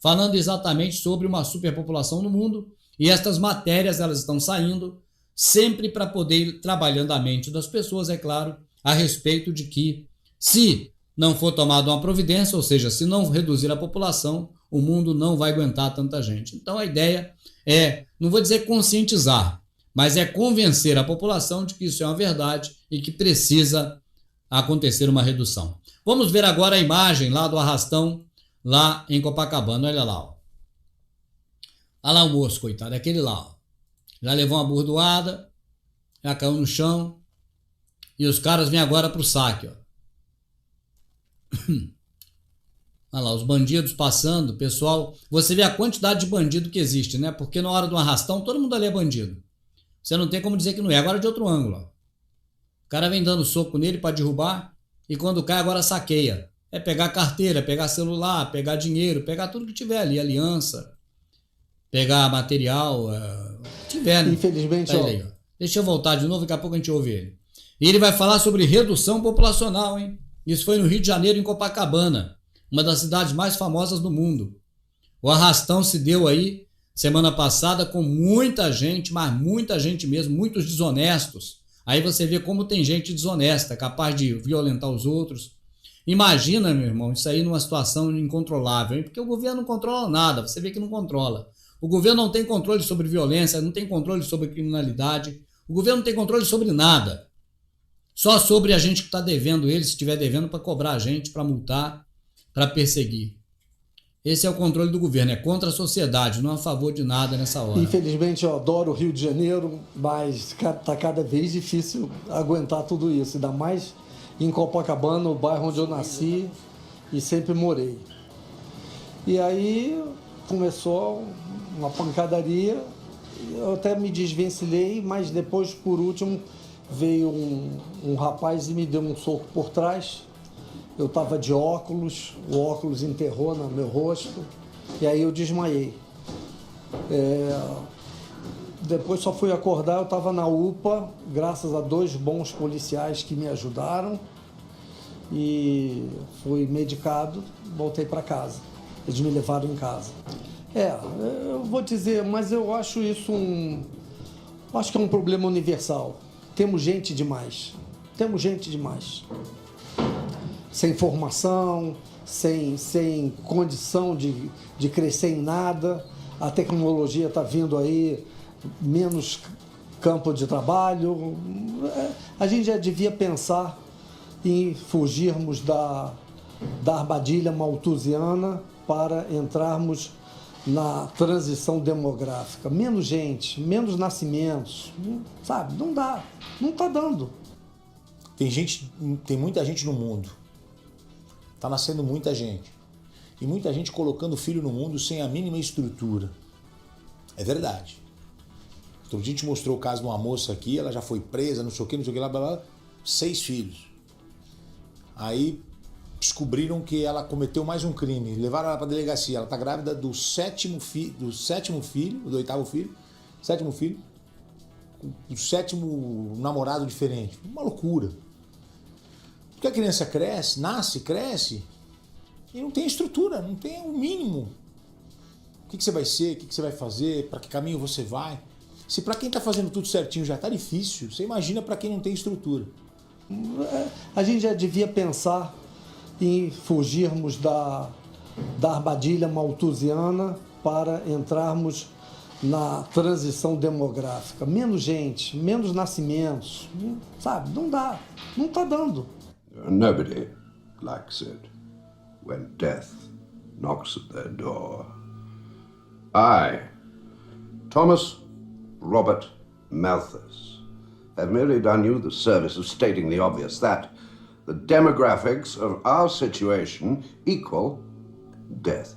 falando exatamente sobre uma superpopulação no mundo, e estas matérias elas estão saindo sempre para poder ir trabalhando a mente das pessoas, é claro, a respeito de que se não for tomada uma providência, ou seja, se não reduzir a população, o mundo não vai aguentar tanta gente. Então a ideia é, não vou dizer conscientizar, mas é convencer a população de que isso é uma verdade e que precisa acontecer uma redução. Vamos ver agora a imagem lá do arrastão, lá em Copacabana. Olha lá, ó. Olha lá o moço, coitado, é aquele lá, ó. Já levou uma bordoada, já caiu no chão, e os caras vêm agora pro saque, ó. Olha lá, os bandidos passando, pessoal. Você vê a quantidade de bandido que existe, né? Porque na hora do arrastão, todo mundo ali é bandido. Você não tem como dizer que não é. Agora de outro ângulo, ó. O cara vem dando soco nele para derrubar, e quando cai agora saqueia. É pegar carteira, pegar celular, pegar dinheiro, pegar tudo que tiver ali, aliança, pegar material, tiver, né? Infelizmente, tá aí, ó. Deixa eu voltar de novo, daqui a pouco a gente ouve ele. E ele vai falar sobre redução populacional, hein? Isso foi no Rio de Janeiro, em Copacabana, uma das cidades mais famosas do mundo. O arrastão se deu aí semana passada com muita gente, mas muita gente mesmo, muitos desonestos. Aí você vê como tem gente desonesta, capaz de violentar os outros. Imagina, meu irmão, isso aí numa situação incontrolável, hein? Porque o governo não controla nada, você vê que não controla. O governo não tem controle sobre violência, não tem controle sobre criminalidade, o governo não tem controle sobre nada. Só sobre a gente que está devendo ele, se estiver devendo, para cobrar a gente, para multar, para perseguir. Esse é o controle do governo, é contra a sociedade, não é a favor de nada nessa hora. Infelizmente, eu adoro o Rio de Janeiro, mas está cada vez difícil aguentar tudo isso, ainda mais em Copacabana, o bairro onde eu nasci e sempre morei. E aí começou uma pancadaria, eu até me desvencilhei, mas depois, por último, veio um rapaz e me deu um soco por trás. Eu estava de óculos, o óculos enterrou no meu rosto, e aí eu desmaiei. Depois só fui acordar, eu estava na UPA, graças a 2 bons policiais que me ajudaram, e fui medicado, voltei para casa. Eles me levaram em casa. Eu vou dizer, mas eu acho isso acho que é um problema universal. Temos gente demais. Sem formação, sem condição de crescer em nada. A tecnologia está vindo aí, menos campo de trabalho. A gente já devia pensar em fugirmos da armadilha malthusiana para entrarmos na transição demográfica. Menos gente, menos nascimentos, sabe? Não dá, não está dando. Tem muita gente no mundo. Está nascendo muita gente. E muita gente colocando filho no mundo sem a mínima estrutura. É verdade. Outro dia a gente mostrou o caso de uma moça aqui, ela já foi presa, não sei o que, blá, blá, blá, 6 filhos. Aí descobriram que ela cometeu mais um crime, levaram ela para a delegacia, ela está grávida do 7º filho, do 8º filho, do 7º namorado diferente. Uma loucura. Porque a criança cresce e não tem estrutura, não tem o mínimo. O que você vai ser, o que você vai fazer, para que caminho você vai. Se para quem está fazendo tudo certinho já está difícil, você imagina para quem não tem estrutura. A gente já devia pensar em fugirmos da armadilha malthusiana para entrarmos na transição demográfica. Menos gente, menos nascimentos, sabe? Não dá, não está dando. Nobody likes it when death knocks at their door. I, Thomas Robert Malthus, have merely done you the service of stating the obvious, that the demographics of our situation equal death.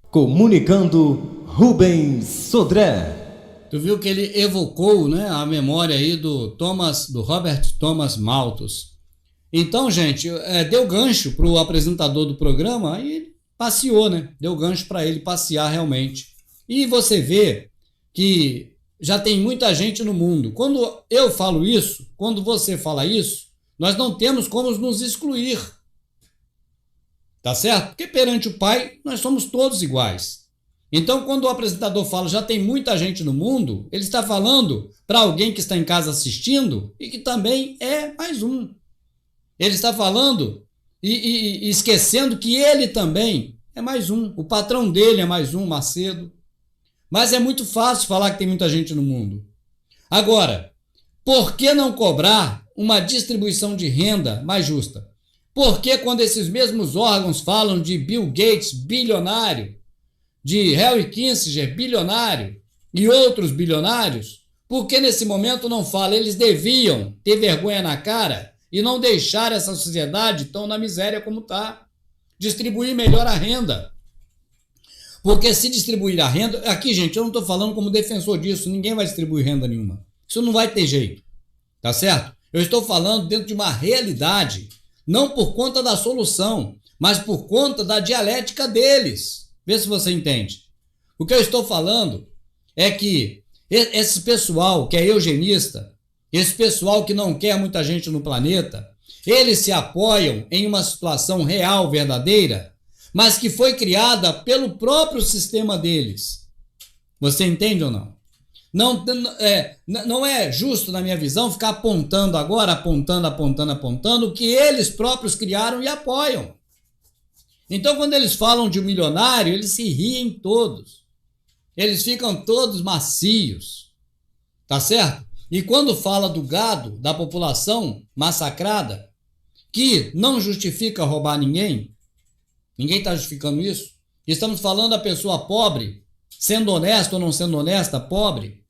Comunicando Rubens Sodré. Tu viu que ele evocou, né, a memória aí do Robert Thomas Malthus. Então, gente, deu gancho para o apresentador do programa e ele passeou, né? Deu gancho para ele passear realmente. E você vê que já tem muita gente no mundo. Quando eu falo isso, quando você fala isso, nós não temos como nos excluir. Tá certo? Porque perante o Pai nós somos todos iguais. Então, quando o apresentador fala já tem muita gente no mundo, ele está falando para alguém que está em casa assistindo e que também é mais um. Ele está falando e esquecendo que ele também é mais um. O patrão dele é mais um, Macedo. Mas é muito fácil falar que tem muita gente no mundo. Agora, por que não cobrar uma distribuição de renda mais justa? Por que quando esses mesmos órgãos falam de Bill Gates, bilionário, de Henry Kissinger, bilionário, e outros bilionários, por que nesse momento não fala? Eles deviam ter vergonha na cara e não deixar essa sociedade tão na miséria como está. Distribuir melhor a renda. Porque se distribuir a renda... Aqui, gente, eu não estou falando como defensor disso, ninguém vai distribuir renda nenhuma. Isso não vai ter jeito, tá certo? Eu estou falando dentro de uma realidade, não por conta da solução, mas por conta da dialética deles. Vê se você entende. O que eu estou falando é que esse pessoal que é eugenista, esse pessoal que não quer muita gente no planeta, eles se apoiam em uma situação real, verdadeira, mas que foi criada pelo próprio sistema deles. Você entende ou não? Não é justo, na minha visão, ficar apontando agora, apontando o que eles próprios criaram e apoiam. Então, quando eles falam de um milionário, eles se riem todos. Eles ficam todos macios. Tá certo? E quando fala do gado, da população massacrada, que não justifica roubar ninguém está justificando isso. Estamos falando da pessoa pobre, sendo honesta ou não sendo honesta, pobre.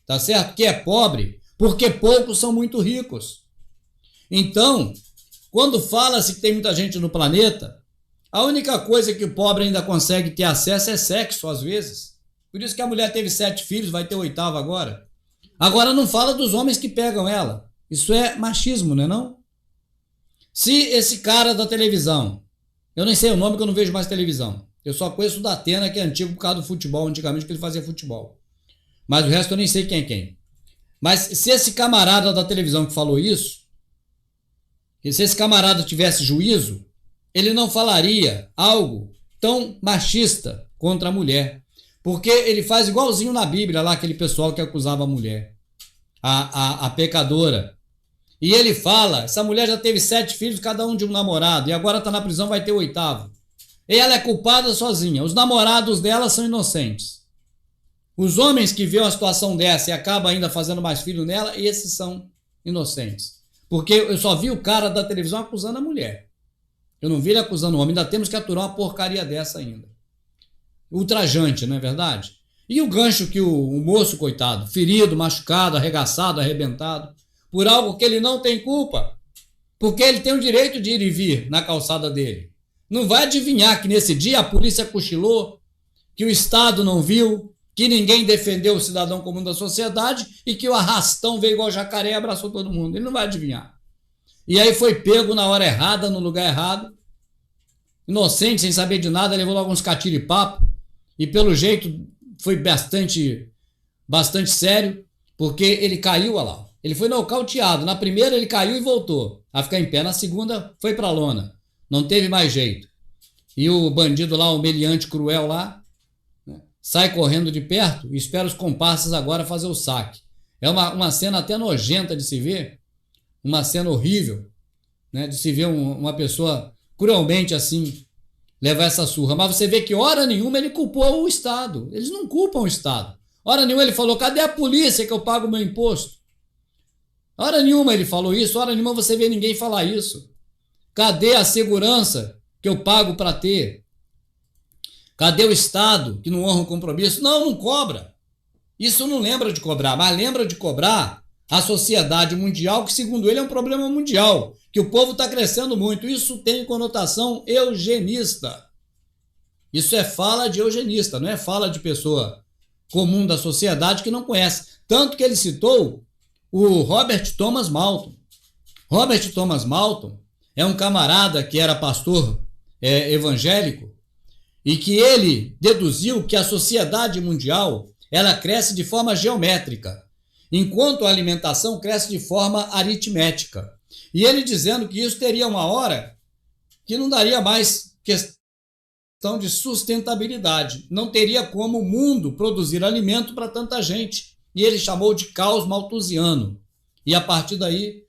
Tá certo? Que é pobre, porque poucos são muito ricos. Então, quando fala-se que tem muita gente no planeta, a única coisa que o pobre ainda consegue ter acesso é sexo, às vezes. Por isso que a mulher teve 7 filhos, vai ter o 8º agora. Agora não fala dos homens que pegam ela. Isso é machismo, não é não? Se esse cara da televisão, eu nem sei o nome que eu não vejo mais televisão. Eu só conheço o da Atena, que é antigo por causa do futebol, antigamente que ele fazia futebol. Mas o resto eu nem sei quem é quem. Mas se esse camarada da televisão que falou isso, se esse camarada tivesse juízo, ele não falaria algo tão machista contra a mulher. Porque ele faz igualzinho na Bíblia, lá aquele pessoal que acusava a mulher, a pecadora. E ele fala, essa mulher já teve 7 filhos, cada um de um namorado, e agora está na prisão, vai ter o 8º. E ela é culpada sozinha. Os namorados dela são inocentes. Os homens que vêem uma situação dessa e acabam ainda fazendo mais filho nela, esses são inocentes. Porque eu só vi o cara da televisão acusando a mulher. Eu não vi ele acusando o homem. Ainda temos que aturar uma porcaria dessa ainda. Ultrajante, não é verdade? E o gancho que o moço, coitado, ferido, machucado, arregaçado, arrebentado, por algo que ele não tem culpa. Porque ele tem o direito de ir e vir na calçada dele. Não vai adivinhar que nesse dia a polícia cochilou, que o Estado não viu, que ninguém defendeu o cidadão comum da sociedade e que o arrastão veio igual jacaré e abraçou todo mundo. Ele não vai adivinhar. E aí foi pego na hora errada, no lugar errado. Inocente, sem saber de nada, levou logo uns catiripapo. E pelo jeito foi bastante sério, porque ele caiu, olha lá. Ele foi nocauteado. Na primeira ele caiu e voltou a ficar em pé. Na segunda foi pra lona. Não teve mais jeito. E o bandido lá, o meliante cruel lá, sai correndo de perto e espera os comparsas agora fazer o saque. É uma cena até nojenta de se ver, uma cena horrível, né, de se ver uma pessoa cruelmente assim levar essa surra. Mas você vê que hora nenhuma ele culpou o Estado. Eles não culpam o Estado. Hora nenhuma ele falou, cadê a polícia que eu pago o meu imposto? Hora nenhuma ele falou isso, hora nenhuma você vê ninguém falar isso. Cadê a segurança que eu pago para ter? Cadê o Estado que não honra o compromisso? Não cobra. Isso não lembra de cobrar, mas lembra de cobrar a sociedade mundial, que segundo ele é um problema mundial, que o povo está crescendo muito. Isso tem conotação eugenista. Isso é fala de eugenista, não é fala de pessoa comum da sociedade que não conhece. Tanto que ele citou o Robert Thomas Malthus. Robert Thomas Malthus é um camarada que era pastor evangélico, e que ele deduziu que a sociedade mundial ela cresce de forma geométrica, enquanto a alimentação cresce de forma aritmética. E ele dizendo que isso teria uma hora que não daria mais questão de sustentabilidade. Não teria como o mundo produzir alimento para tanta gente. E ele chamou de caos malthusiano. E a partir daí,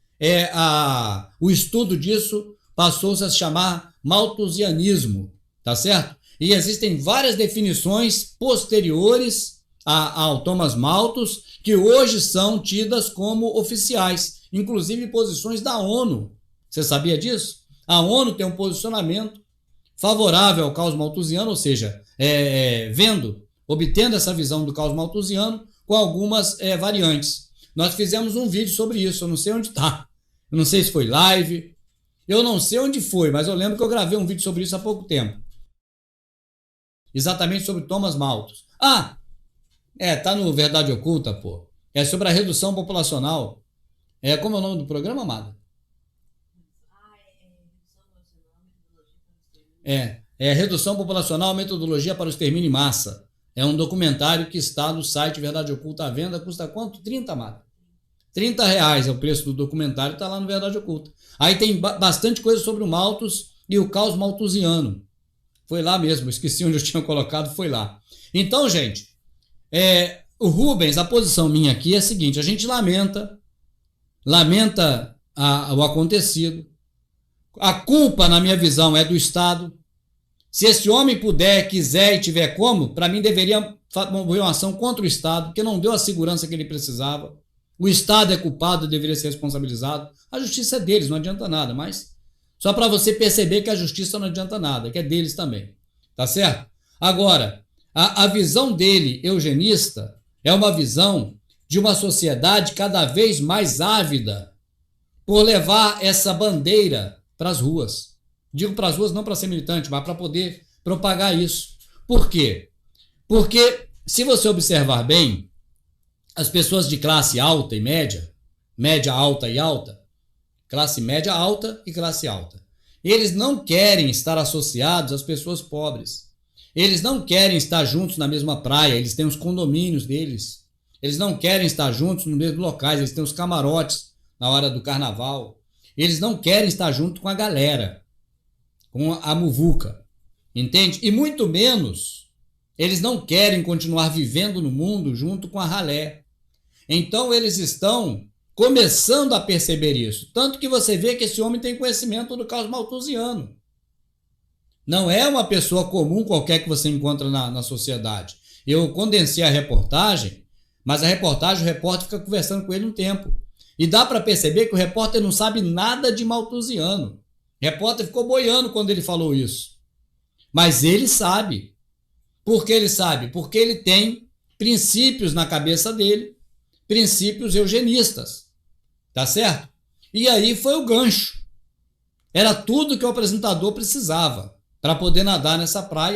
o estudo disso passou-se a se chamar malthusianismo, tá certo? E existem várias definições posteriores ao Thomas Malthus, que hoje são tidas como oficiais, inclusive posições da ONU. Você sabia disso? A ONU tem um posicionamento favorável ao caos malthusiano, ou seja, obtendo essa visão do caos malthusiano com algumas variantes. Nós fizemos um vídeo sobre isso, eu não sei onde está. Eu não sei se foi live, eu não sei onde foi, mas eu lembro que eu gravei um vídeo sobre isso há pouco tempo. Exatamente sobre Thomas Malthus. Tá no Verdade Oculta, pô. É sobre a redução populacional. Como é o nome do programa, amada? Redução populacional, metodologia para o extermínio em massa. É um documentário que está no site Verdade Oculta à venda. Custa quanto? 30, amada? R$30 é o preço do documentário, está lá no Verdade Oculta. Aí tem bastante coisa sobre o Malthus e o caos malthusiano. Foi lá mesmo, esqueci onde eu tinha colocado, foi lá. Então, gente, o Rubens, a posição minha aqui é a seguinte: a gente lamenta o acontecido. A culpa, na minha visão, é do Estado. Se esse homem puder, quiser e tiver como, para mim deveria mover uma ação contra o Estado, porque não deu a segurança que ele precisava. O Estado é culpado, deveria ser responsabilizado. A justiça é deles, não adianta nada, mas só para você perceber que a justiça não adianta nada, que é deles também. Tá certo? Agora, a visão dele, eugenista, é uma visão de uma sociedade cada vez mais ávida por levar essa bandeira para as ruas. Digo para as ruas não para ser militante, mas para poder propagar isso. Por quê? Porque, se você observar bem, as pessoas de classe alta e média, média alta e alta, classe média alta e classe alta, eles não querem estar associados às pessoas pobres. Eles não querem estar juntos na mesma praia, eles têm os condomínios deles. Eles não querem estar juntos nos mesmos locais, eles têm os camarotes na hora do carnaval. Eles não querem estar junto com a galera, com a muvuca, entende? E muito menos, eles não querem continuar vivendo no mundo junto com a ralé. Então eles estão começando a perceber isso. Tanto que você vê que esse homem tem conhecimento do caos malthusiano. Não é uma pessoa comum qualquer que você encontra na sociedade. Eu condensei a reportagem, mas a reportagem, o repórter fica conversando com ele um tempo. E dá para perceber que o repórter não sabe nada de malthusiano. O repórter ficou boiando quando ele falou isso. Mas ele sabe. Por que ele sabe? Porque ele tem princípios na cabeça dele, princípios eugenistas. Tá certo? E aí foi o gancho. Era tudo que o apresentador precisava para poder nadar nessa praia